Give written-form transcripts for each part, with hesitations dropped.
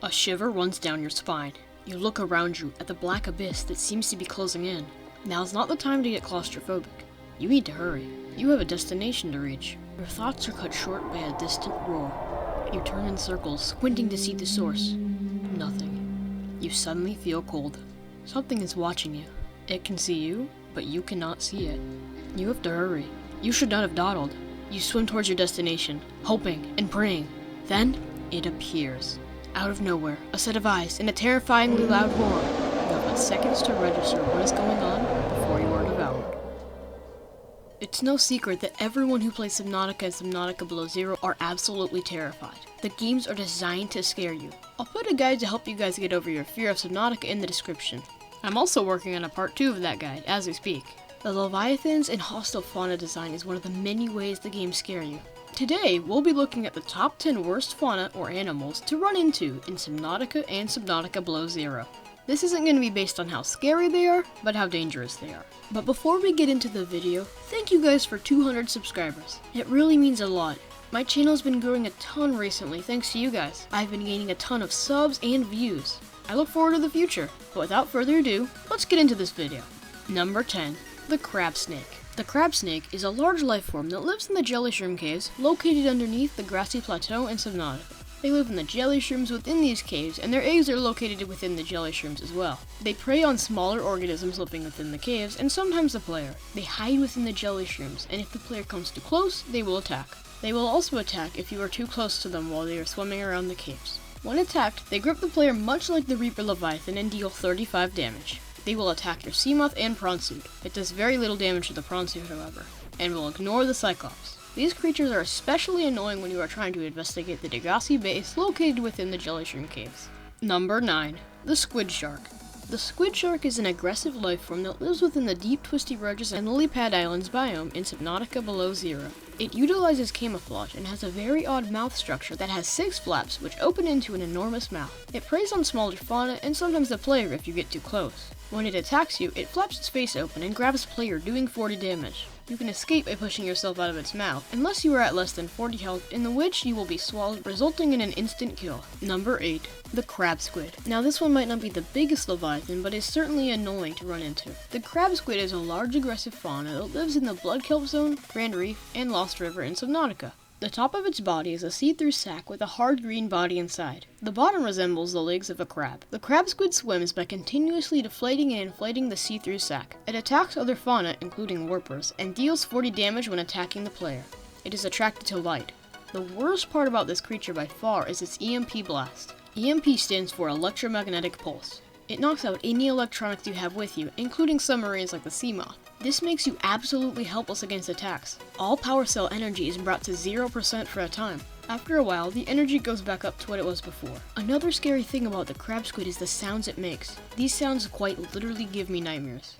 A shiver runs down your spine. You look around you at the black abyss that seems to be closing in. Now's not the time to get claustrophobic. You need to hurry. You have a destination to reach. Your thoughts are cut short by a distant roar. You turn in circles, squinting to see the source. Nothing. You suddenly feel cold. Something is watching you. It can see you, but you cannot see it. You have to hurry. You should not have dawdled. You swim towards your destination, hoping and praying. Then, it appears. Out of nowhere, a set of eyes and a terrifyingly loud roar. You have but seconds to register what is going on before you are devoured. It's no secret that everyone who plays Subnautica and Subnautica Below Zero are absolutely terrified. The games are designed to scare you. I'll put a guide to help you guys get over your fear of Subnautica in the description. I'm also working on a part 2 of that guide as we speak. The Leviathans and hostile fauna design is one of the many ways the games scare you. Today, we'll be looking at the top 10 worst fauna or animals to run into in Subnautica and Subnautica Below Zero. This isn't going to be based on how scary they are, but how dangerous they are. But before we get into the video, thank you guys for 200 subscribers. It really means a lot. My channel's been growing a ton recently thanks to you guys. I've been gaining a ton of subs and views. I look forward to the future, but without further ado, let's get into this video. Number 10. The crab snake. The crab snake is a large life form that lives in the jelly shroom caves located underneath the grassy plateau in Subnautica. They live in the jelly shrooms within these caves, and their eggs are located within the jelly shrooms as well. They prey on smaller organisms living within the caves, and sometimes the player. They hide within the jelly shrooms, and if the player comes too close, they will attack. They will also attack if you are too close to them while they are swimming around the caves. When attacked, they grip the player much like the Reaper Leviathan and deal 35 damage. They will attack your Seamoth and Prawn Suit. It does very little damage to the Prawn Suit, however, and will ignore the Cyclops. These creatures are especially annoying when you are trying to investigate the Degassi base located within the jelly shroom caves. Number 9. The squid shark. The squid shark is an aggressive life form that lives within the deep twisty ridges and lily pad islands biome in Subnautica Below Zero. It utilizes camouflage and has a very odd mouth structure that has 6 flaps which open into an enormous mouth. It preys on smaller fauna and sometimes the player if you get too close. When it attacks you, it flaps its face open and grabs the player, doing 40 damage. You can escape by pushing yourself out of its mouth, unless you are at less than 40 health, in which you will be swallowed, resulting in an instant kill. Number 8. The crab squid. Now this one might not be the biggest Leviathan, but is certainly annoying to run into. The crab squid is a large aggressive fauna that lives in the Blood Kelp Zone, Grand Reef, and Lost River in Subnautica. The top of its body is a see-through sac with a hard green body inside. The bottom resembles the legs of a crab. The crab squid swims by continuously deflating and inflating the see-through sac. It attacks other fauna, including warpers, and deals 40 damage when attacking the player. It is attracted to light. The worst part about this creature by far is its EMP blast. EMP stands for electromagnetic pulse. It knocks out any electronics you have with you, including submarines like the Seamoth. This makes you absolutely helpless against attacks. All power cell energy is brought to 0% for a time. After a while, the energy goes back up to what it was before. Another scary thing about the crab squid is the sounds it makes. These sounds quite literally give me nightmares.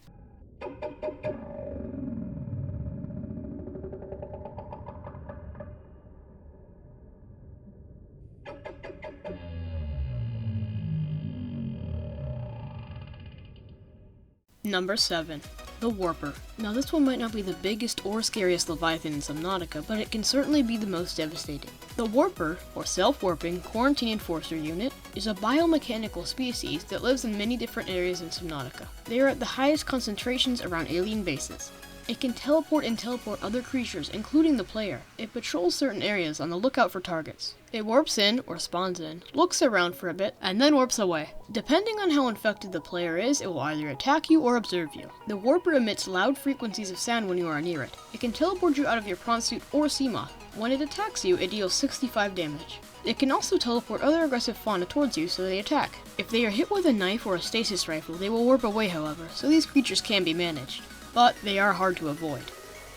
Number 7. The Warper. Now this one might not be the biggest or scariest Leviathan in Subnautica, but it can certainly be the most devastating. The Warper, or Self-Warping Quarantine Enforcer Unit, is a biomechanical species that lives in many different areas in Subnautica. They are at the highest concentrations around alien bases. It can teleport and teleport other creatures, including the player. It patrols certain areas on the lookout for targets. It warps in, or spawns in, looks around for a bit, and then warps away. Depending on how infected the player is, it will either attack you or observe you. The Warper emits loud frequencies of sound when you are near it. It can teleport you out of your Prawn Suit or Seamoth. When it attacks you, it deals 65 damage. It can also teleport other aggressive fauna towards you so they attack. If they are hit with a knife or a stasis rifle, they will warp away however, so these creatures can be managed. But they are hard to avoid.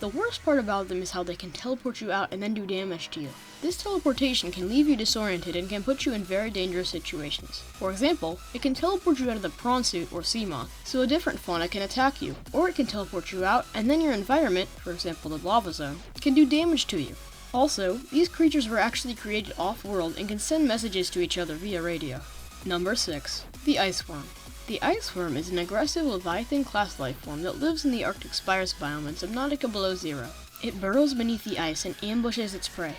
The worst part about them is how they can teleport you out and then do damage to you. This teleportation can leave you disoriented and can put you in very dangerous situations. For example, it can teleport you out of the Prawn Suit or Seamoth, so a different fauna can attack you, or it can teleport you out and then your environment, for example the lava zone, can do damage to you. Also, these creatures were actually created off-world and can send messages to each other via radio. Number 6. The Iceworm. The Iceworm is an aggressive Leviathan-class life form that lives in the Arctic Spires biome in Subnautica Below Zero. It burrows beneath the ice and ambushes its prey.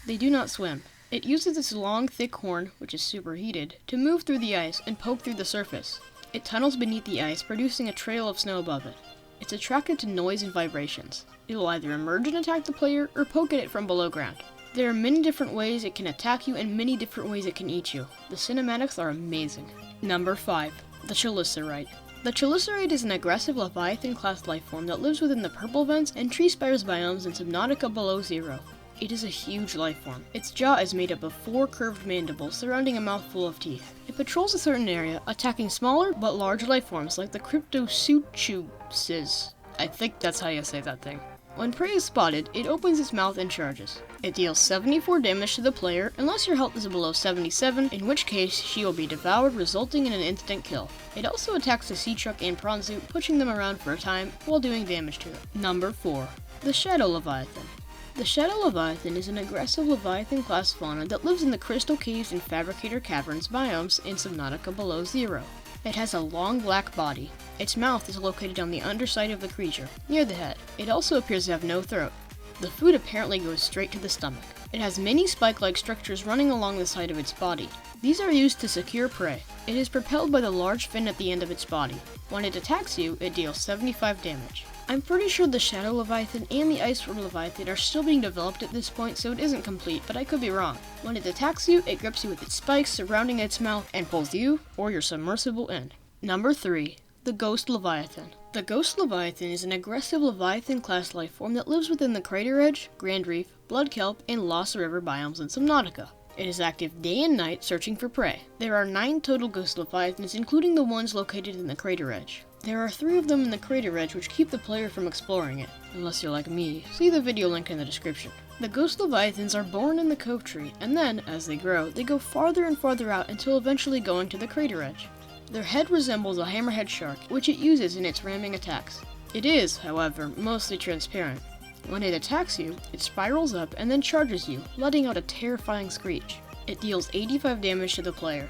They do not swim. It uses its long, thick horn, which is superheated, to move through the ice and poke through the surface. It tunnels beneath the ice, producing a trail of snow above it. It's attracted to noise and vibrations. It will either emerge and attack the player, or poke at it from below ground. There are many different ways it can attack you and many different ways it can eat you. The cinematics are amazing. Number 5. The Chelicerite. The Chelicerite is an aggressive Leviathan-class lifeform that lives within the purple vents and tree spires biomes in Subnautica below zero. It is a huge lifeform. Its jaw is made up of 4 curved mandibles surrounding a mouthful of teeth. It patrols a certain area, attacking smaller but large lifeforms like the Cryptosuchuses. I think that's how you say that thing. When prey is spotted, it opens its mouth and charges. It deals 74 damage to the player unless your health is below 77, in which case she will be devoured, resulting in an instant kill. It also attacks the sea truck and prawn suit, pushing them around for a time while doing damage to it. Number 4. The Shadow Leviathan. The Shadow Leviathan is an aggressive Leviathan-class fauna that lives in the Crystal Caves and Fabricator Caverns biomes in Subnautica below zero. It has a long black body. Its mouth is located on the underside of the creature, near the head. It also appears to have no throat. The food apparently goes straight to the stomach. It has many spike-like structures running along the side of its body. These are used to secure prey. It is propelled by the large fin at the end of its body. When it attacks you, it deals 75 damage. I'm pretty sure the Shadow Leviathan and the Iceworm Leviathan are still being developed at this point, so it isn't complete, but I could be wrong. When it attacks you, it grips you with its spikes surrounding its mouth and pulls you or your submersible in. Number 3. The Ghost Leviathan. The Ghost Leviathan is an aggressive Leviathan-class lifeform that lives within the Crater Edge, Grand Reef, Blood Kelp, and Lost River biomes in Subnautica. It is active day and night, searching for prey. There are 9 total Ghost Leviathans, including the ones located in the Crater Edge. There are 3 of them in the Crater Edge, which keep the player from exploring it. Unless you're like me, see the video link in the description. The Ghost Leviathans are born in the Cove Tree, and then, as they grow, they go farther and farther out until eventually going to the Crater Edge. Their head resembles a hammerhead shark, which it uses in its ramming attacks. It is, however, mostly transparent. When it attacks you, it spirals up and then charges you, letting out a terrifying screech. It deals 85 damage to the player.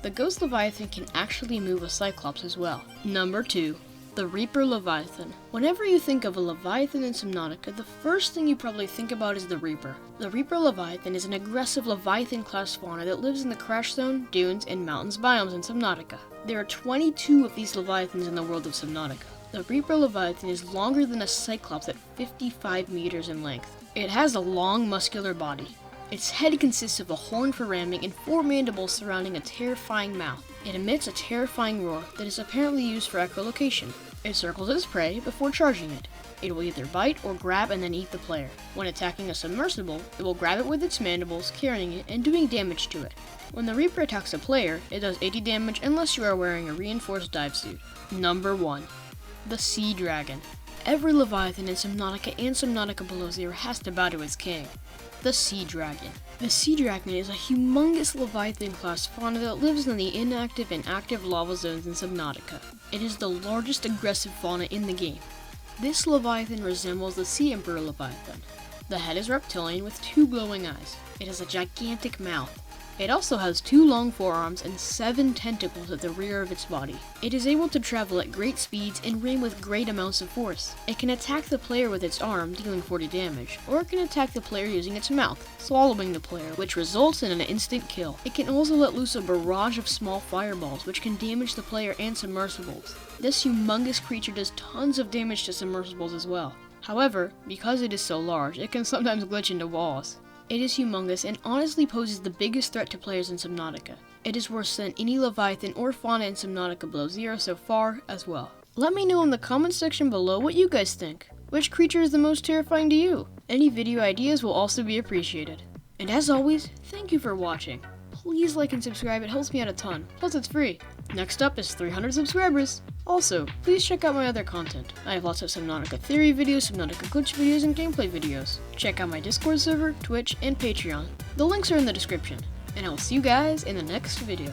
The Ghost Leviathan can actually move a Cyclops as well. Number 2. The Reaper Leviathan. Whenever you think of a Leviathan in Subnautica, the first thing you probably think about is the Reaper. The Reaper Leviathan is an aggressive Leviathan-class fauna that lives in the Crash Zone, Dunes, and Mountains biomes in Subnautica. There are 22 of these Leviathans in the world of Subnautica. The Reaper Leviathan is longer than a Cyclops at 55 meters in length. It has a long, muscular body. Its head consists of a horn for ramming and 4 mandibles surrounding a terrifying mouth. It emits a terrifying roar that is apparently used for echolocation. It circles its prey before charging it. It will either bite or grab and then eat the player. When attacking a submersible, it will grab it with its mandibles, carrying it and doing damage to it. When the Reaper attacks a player, it does 80 damage unless you are wearing a reinforced dive suit. Number 1. The Sea Dragon. Every Leviathan in Subnautica and Subnautica below zero has to bow to its king, the Sea Dragon. The Sea Dragon is a humongous Leviathan-class fauna that lives in the inactive and active lava zones in Subnautica. It is the largest aggressive fauna in the game. This Leviathan resembles the Sea Emperor Leviathan. The head is reptilian with 2 glowing eyes. It has a gigantic mouth. It also has 2 long forearms and 7 tentacles at the rear of its body. It is able to travel at great speeds and ram with great amounts of force. It can attack the player with its arm, dealing 40 damage, or it can attack the player using its mouth, swallowing the player, which results in an instant kill. It can also let loose a barrage of small fireballs, which can damage the player and submersibles. This humongous creature does tons of damage to submersibles as well. However, because it is so large, it can sometimes glitch into walls. It is humongous and honestly poses the biggest threat to players in Subnautica. It is worse than any Leviathan or fauna in Subnautica below zero so far as well. Let me know in the comments section below what you guys think. Which creature is the most terrifying to you? Any video ideas will also be appreciated. And as always, thank you for watching. Please like and subscribe, it helps me out a ton, plus it's free. Next up is 300 subscribers. Also, please check out my other content. I have lots of Subnautica Theory videos, Subnautica glitch videos, and gameplay videos. Check out my Discord server, Twitch, and Patreon. The links are in the description. And I will see you guys in the next video.